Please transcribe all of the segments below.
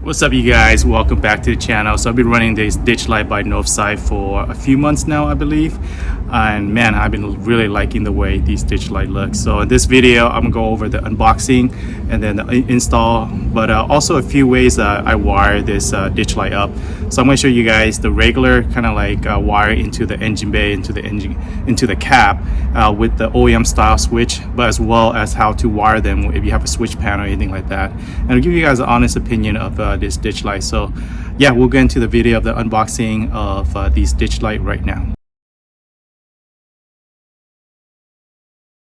What's up, you guys? Welcome back to the channel. So I've been running this ditch light by NovSight for a few months now, I believe, and man, I've been really liking the way these ditch light look. So in this video I'm gonna go over the unboxing and then the install, but also a few ways I wire this ditch light up. So I'm gonna show you guys the regular kind of like wire into the engine bay, into the cap with the OEM style switch, but as well as how to wire them if you have a switch panel or anything like that. And I'll give you guys an honest opinion of this ditch light. So yeah, we'll get into the video of the unboxing of these ditch light right now.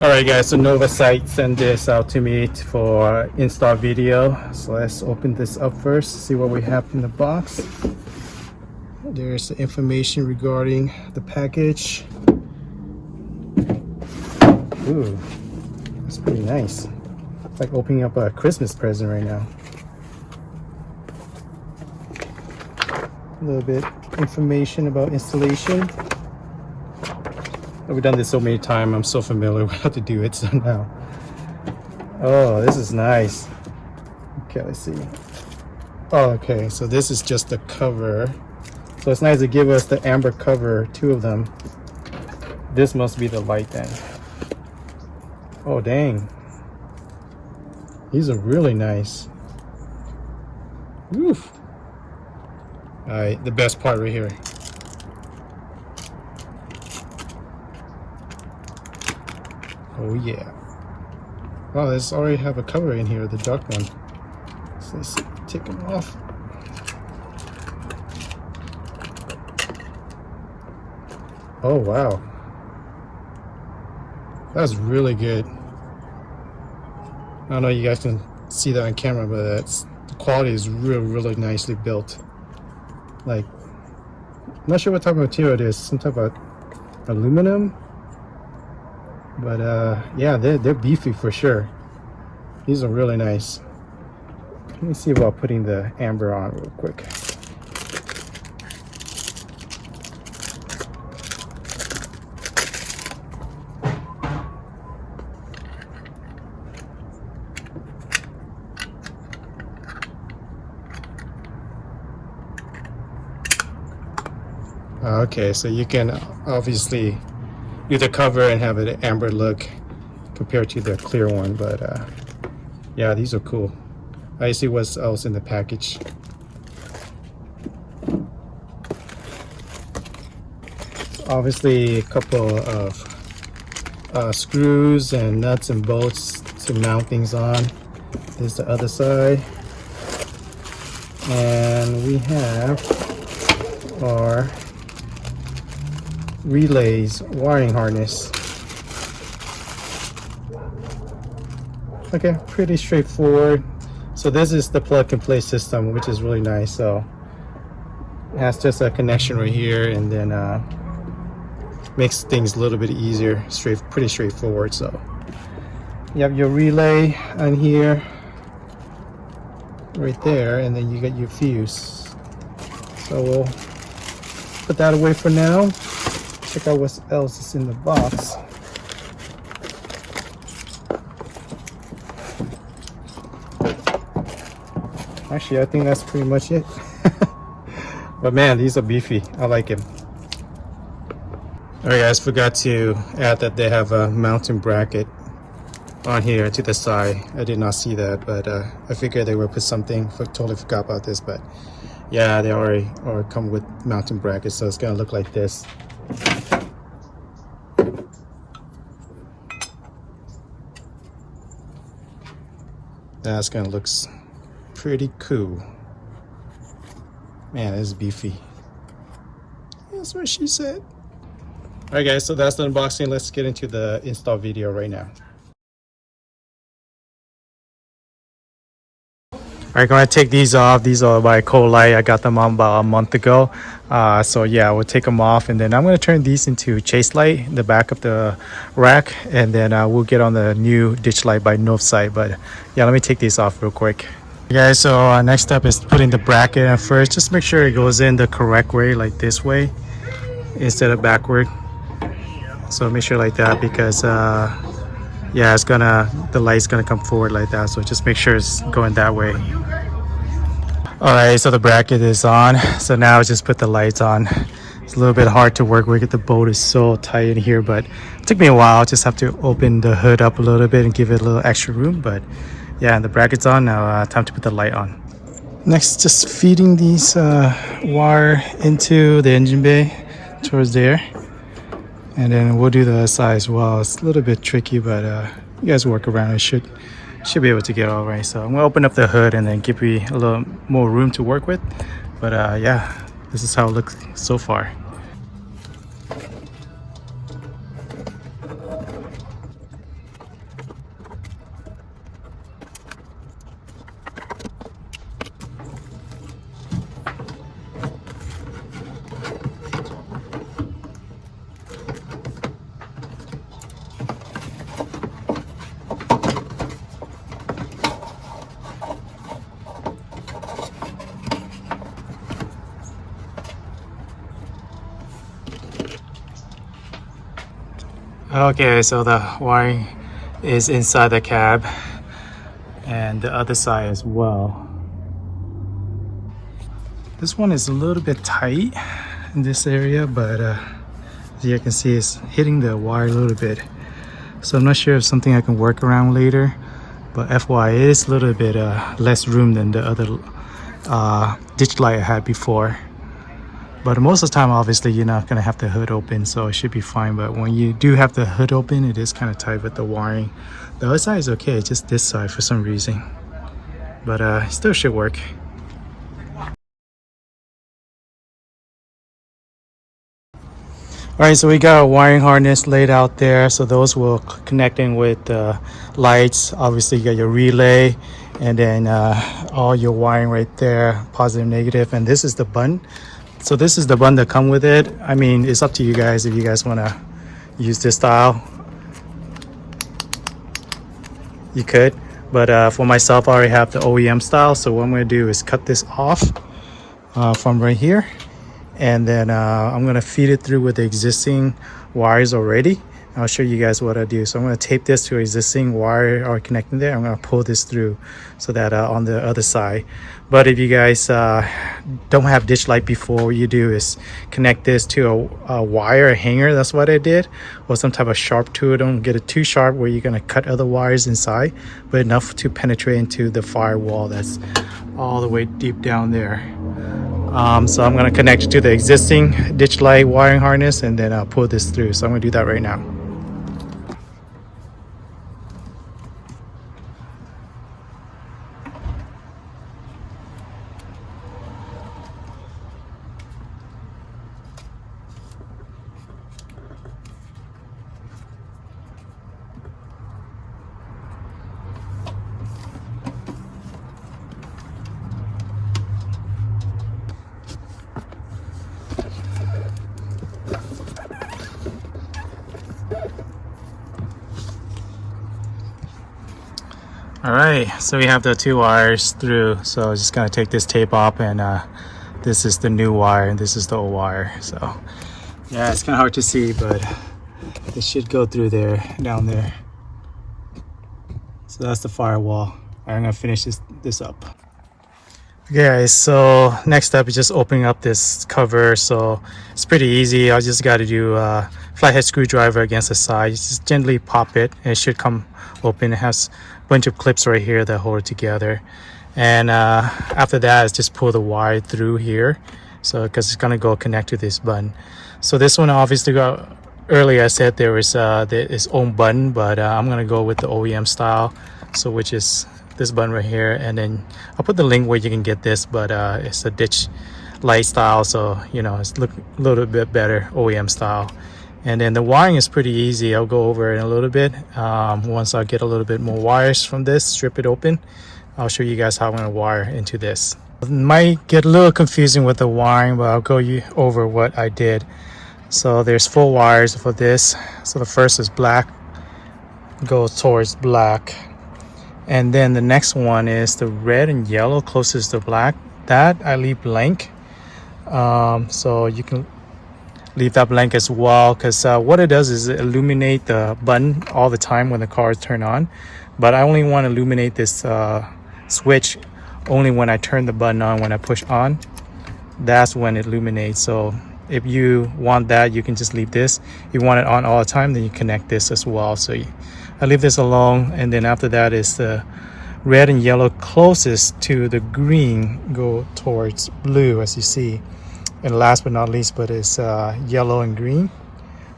Alright guys, so NovSight sent this out to me for install video. So let's open this up first, see what we have in the box. There's the information regarding the package. Ooh, that's pretty nice. It's like opening up a Christmas present right now. A little bit information about installation. We've done this so many times, I'm so familiar with how to do it. So now, oh, this is nice. Okay, let's see. Oh, okay, so this is just the cover. So it's nice to give us the amber cover, two of them. This must be the light then. Oh dang, these are really nice. Oof. All right, the best part right here. Oh yeah. Oh, this already have a cover in here, the dark one. So let's take them off. Oh wow, that's really good. I don't know if you guys can see that on camera, but the quality is really nicely built. Like, I'm not sure what type of material it is, some type of aluminum, but yeah, they're beefy for sure. These are really nice. Let me see about putting the amber on real quick. Okay, so you can obviously do the cover and have an amber look compared to the clear one, but yeah, these are cool. I see what else in the package. So obviously a couple of screws and nuts and bolts to mount things on. This is the other side, and we have our relays wiring harness. Okay, pretty straightforward. So this is the plug and play system, which is really nice. So it has just a connection right here, and then makes things a little bit easier. Pretty straightforward. So you have your relay on here right there, and then you get your fuse. So we'll put that away for now. Check out what else is in the box. Actually, I think that's pretty much it. But man, these are beefy. I like them. Alright guys, forgot to add that they have a mounting bracket on here to the side. I did not see that, but I figured they would put something. Totally forgot about this, but yeah, they already come with mounting brackets, so it's gonna look like this. That's gonna look pretty cool. Man, it's beefy. That's what she said. Alright guys, so that's the unboxing. Let's get into the install video right now. Alright, gonna take these off. These are by Colite. I got them on about a month ago. So yeah, we'll take them off, and then I'm gonna turn these into chase light in the back of the rack, and then we'll get on the new ditch light by NovSight. But yeah, let me take these off real quick. Okay, guys, so next step is putting the bracket in first. Just make sure it goes in the correct way, like this way instead of backward. So make sure like that, because yeah, the light's gonna come forward like that, so just make sure it's going that way. All right, so the bracket is on. So now I just put the lights on. It's a little bit hard to work with. The bolt is so tight in here, but it took me a while. Just have to open the hood up a little bit and give it a little extra room. But yeah, the bracket's on now. Time to put the light on. Next, just feeding these wire into the engine bay towards there. And then we'll do the other side as well. It's a little bit tricky, but you guys work around it. Should be able to get all right. So I'm gonna open up the hood and then give me a little more room to work with. But yeah, this is how it looks so far. Okay, so the wiring is inside the cab and the other side as well. This one is a little bit tight in this area, but as you can see, it's hitting the wire a little bit. So I'm not sure if something I can work around later, but FYI, it is a little bit less room than the other ditch light I had before. But most of the time, obviously, you're not gonna have the hood open, so it should be fine. But when you do have the hood open, it is kind of tight with the wiring. The other side is okay, just this side for some reason. But it still should work. All right, so we got a wiring harness laid out there. So those will connect in with the lights. Obviously, you got your relay and then all your wiring right there, positive, negative. And this is the button. So this is the button that come with it. I mean, it's up to you guys if you guys want to use this style. You could, but for myself, I already have the OEM style. So what I'm going to do is cut this off from right here. And then I'm going to feed it through with the existing wires already. I'll show you guys what I do. So I'm going to tape this to existing wire or connecting there. I'm going to pull this through so that on the other side. But if you guys don't have ditch light before, what you do is connect this to a wire, a hanger. That's what I did, or some type of sharp tool. Don't get it too sharp where you're going to cut other wires inside, but enough to penetrate into the firewall that's all the way deep down there. So I'm going to connect it to the existing ditch light wiring harness and then I'll pull this through. So I'm going to do that right now. All right, so we have the two wires through. So I'm just gonna take this tape off, and this is the new wire and this is the old wire. So yeah, it's kind of hard to see, but it should go through there, down there. So that's the firewall. All right, I'm gonna finish this up. Okay guys, so next up is just opening up this cover. So it's pretty easy. I just got to do a flathead screwdriver against the side. Just gently pop it and it should come open. It has a bunch of clips right here that hold it together. And after that is just pull the wire through here. So because it's gonna go connect to this button. So this one obviously got, earlier I said there was its own button, but I'm gonna go with the OEM style. So which is this button right here, and then I'll put the link where you can get this, but it's a ditch light style, so you know it's look a little bit better OEM style. And then the wiring is pretty easy. I'll go over it in a little bit once I get a little bit more wires from this, strip it open. I'll show you guys how I'm going to wire into this. It might get a little confusing with the wiring, but I'll go over what I did. So there's 4 wires for this. So the first is black, goes towards black. And then the next one is the red and yellow closest to black. That I leave blank. So you can leave that blank as well, because what it does is it illuminate the button all the time when the car is turned on. But I only want to illuminate this switch only when I turn the button on, when I push on, that's when it illuminates. So if you want that, you can just leave this. If you want it on all the time, then you connect this as well. So I leave this alone, and then after that is the red and yellow closest to the green go towards blue, as you see. And last but not least, but it's yellow and green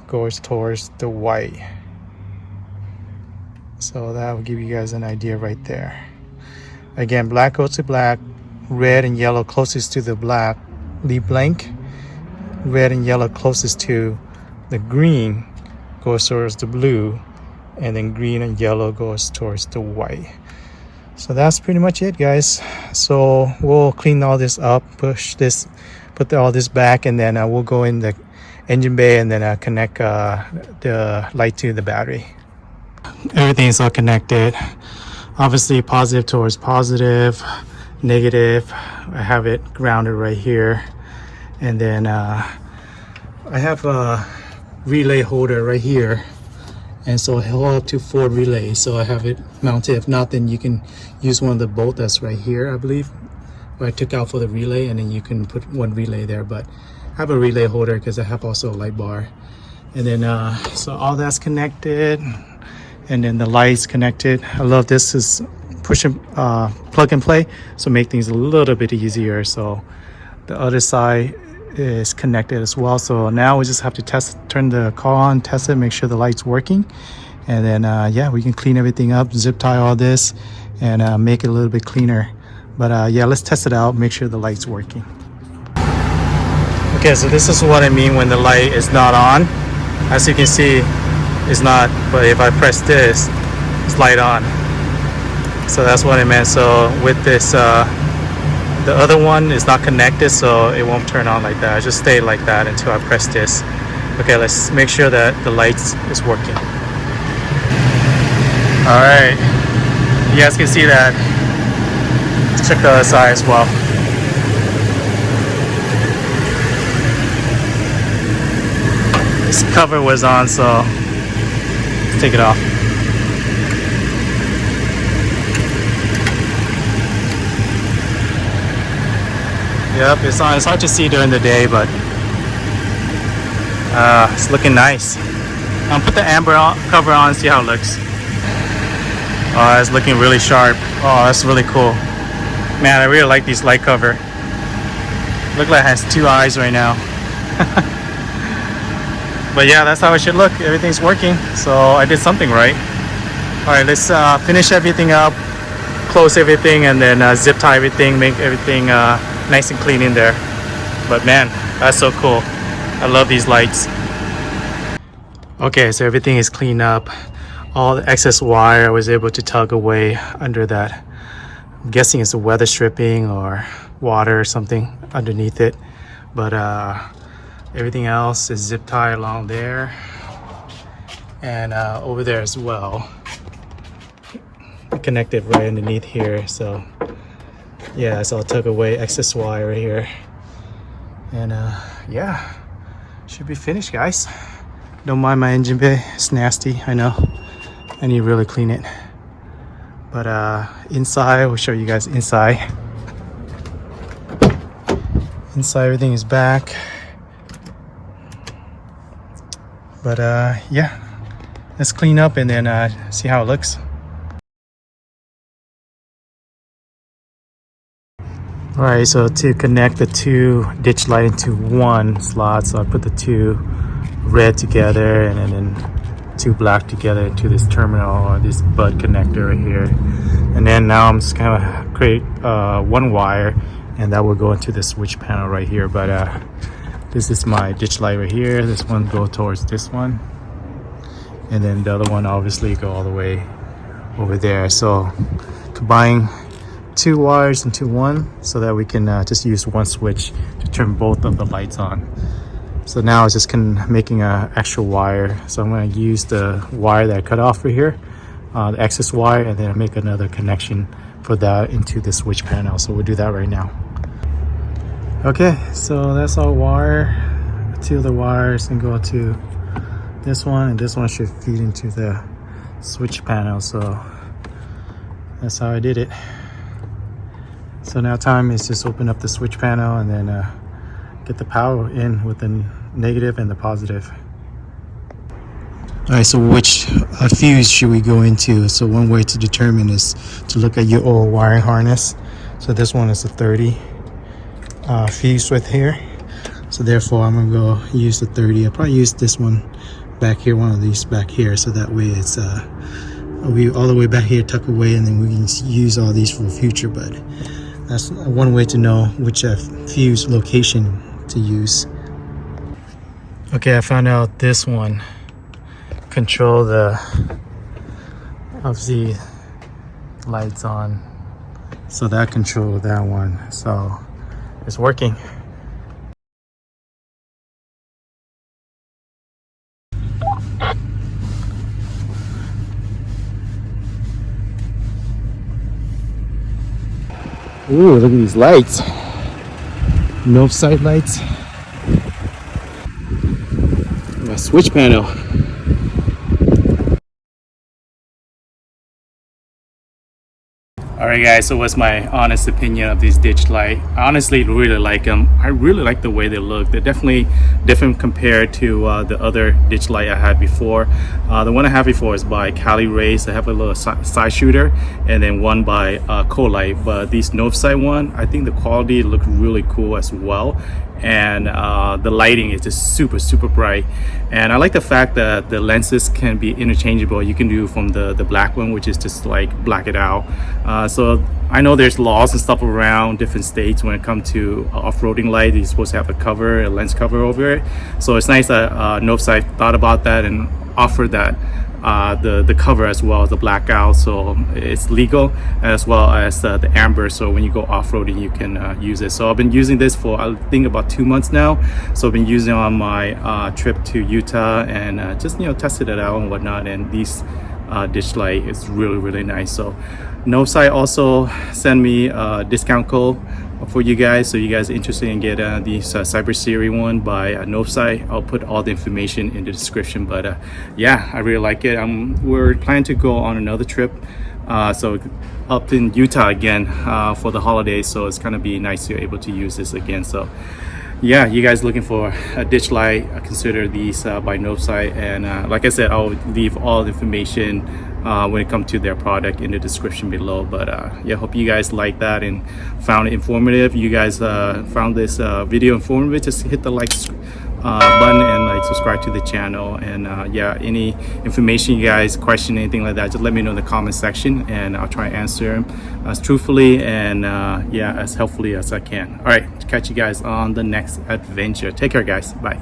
goes towards the white. So that will give you guys an idea right there. Again, black goes to black, red and yellow closest to the black leave blank, red and yellow closest to the green goes towards the blue, and then green and yellow goes towards the white. So that's pretty much it, guys. So we'll clean all this up, push this, put all this back, and then we'll go in the engine bay and then connect the light to the battery. Everything is all connected. Obviously positive towards positive, negative. I have it grounded right here, and then I have a relay holder right here, and so I hold up to 4 relays, so I have it mounted. If not, then you can use one of the bolts that's right here, I believe, where I took out for the relay, and then you can put 1 relay there. But I have a relay holder because I have also a light bar, and then so all that's connected, and then the lights connected. I love this is push and plug and play, so make things a little bit easier. So the other side is connected as well. So now we just have to turn the car on, test it, make sure the light's working, and then yeah, we can clean everything up, zip tie all this, and make it a little bit cleaner. But yeah, let's test it out, make sure the light's working. Okay, so this is what I mean when the light is not on. As you can see, it's not, but if I press this, it's light on. So that's what I meant. So with this the other one is not connected, so it won't turn on like that. I just stay like that until I press this. Okay, let's make sure that the lights is working. All right, you guys can see that. Let's check the other side as well. This cover was on, so let's take it off. Yep, it's on. It's hard to see during the day, but it's looking nice. I'll put the amber cover on and see how it looks. Oh, it's looking really sharp. Oh, that's really cool. Man, I really like these light cover. Look like it has 2 eyes right now. But yeah, that's how it should look. Everything's working, so I did something right. All right, let's finish everything up, close everything, and then zip tie everything, make everything nice and clean in there. But man, that's so cool. I love these lights. Okay, so everything is cleaned up. All the excess wire I was able to tug away under that. I'm guessing it's a weather stripping or water or something underneath it. But everything else is zip tied along there and over there as well. Connected right underneath here. So yeah, so I'll tug away excess wire right here, and yeah, should be finished, guys. Don't mind my engine bay, it's nasty, I know. I need to really clean it. But inside, we'll show you guys inside. Inside, everything is back. But yeah, let's clean up and then see how it looks. Alright, so to connect the 2 ditch light into 1 slot, so I put the 2 red together and then 2 black together into this terminal or this bud connector right here. And then now I'm just gonna create 1 wire, and that will go into the switch panel right here. But this is my ditch light right here. This one go towards this one, and then the other one obviously go all the way over there. So combine 2 wires into 1 so that we can just use 1 switch to turn both of the lights on. So now it's just making an extra wire. So I'm going to use the wire that I cut off right here, the excess wire, and then make another connection for that into the switch panel. So we'll do that right now. Okay, so that's our wire. 2 of the wires and go to this one, and this one should feed into the switch panel. So that's how I did it. So now time is just open up the switch panel and then get the power in with the negative and the positive. All right, so which fuse should we go into? So one way to determine is to look at your old wiring harness. So this one is a 30 fuse width here. So therefore I'm gonna go use the 30. I'll probably use this one back here, one of these back here, so that way it's will be all the way back here, tuck away, and then we can use all these for the future. But that's one way to know which fuse location to use. Okay, I found out this one control the obviously lights on, so that control that one, so it's working. Ooh, look at these lights. NovSight lights. My switch panel. Alright guys, so what's my honest opinion of these ditch light? I honestly really like them. I really like the way they look. They're definitely different compared to the other ditch light I had before. The one I had before is by Cali Rays. I have a little side shooter, and then one by Colite. But these NovSight one, I think the quality look really cool as well. And the lighting is just super bright, and I like the fact that the lenses can be interchangeable. You can do from the black one, which is just like black it out. So I know there's laws and stuff around different states when it comes to off-roading light. You're supposed to have a lens cover over it. So it's nice that NovSight thought about that and offered that the cover as well as the blackout, so it's legal, as well as the amber, so when you go off-roading you can use it. So I've been using this for I think about 2 months now. So I've been using it on my trip to Utah, and just tested it out and whatnot, and these ditch light is really nice. So NovSight also sent me a discount code for you guys, so you guys are interested in get the Cyber Series one by NovSight. I'll put all the information in the description. But yeah, I really like it. We're planning to go on another trip, so up in Utah again for the holidays, so it's gonna be nice to be able to use this again. So yeah, you guys looking for a ditch light, consider these by NovSight, and like I said, I'll leave all the information when it comes to their product in the description below. But yeah, hope you guys like that and found it informative. You guys found this video informative, just hit the like button and like subscribe to the channel. And yeah, any information you guys question, anything like that, just let me know in the comment section, and I'll try to answer them as truthfully and yeah, as helpfully as I can. All right, catch you guys on the next adventure. Take care guys, bye.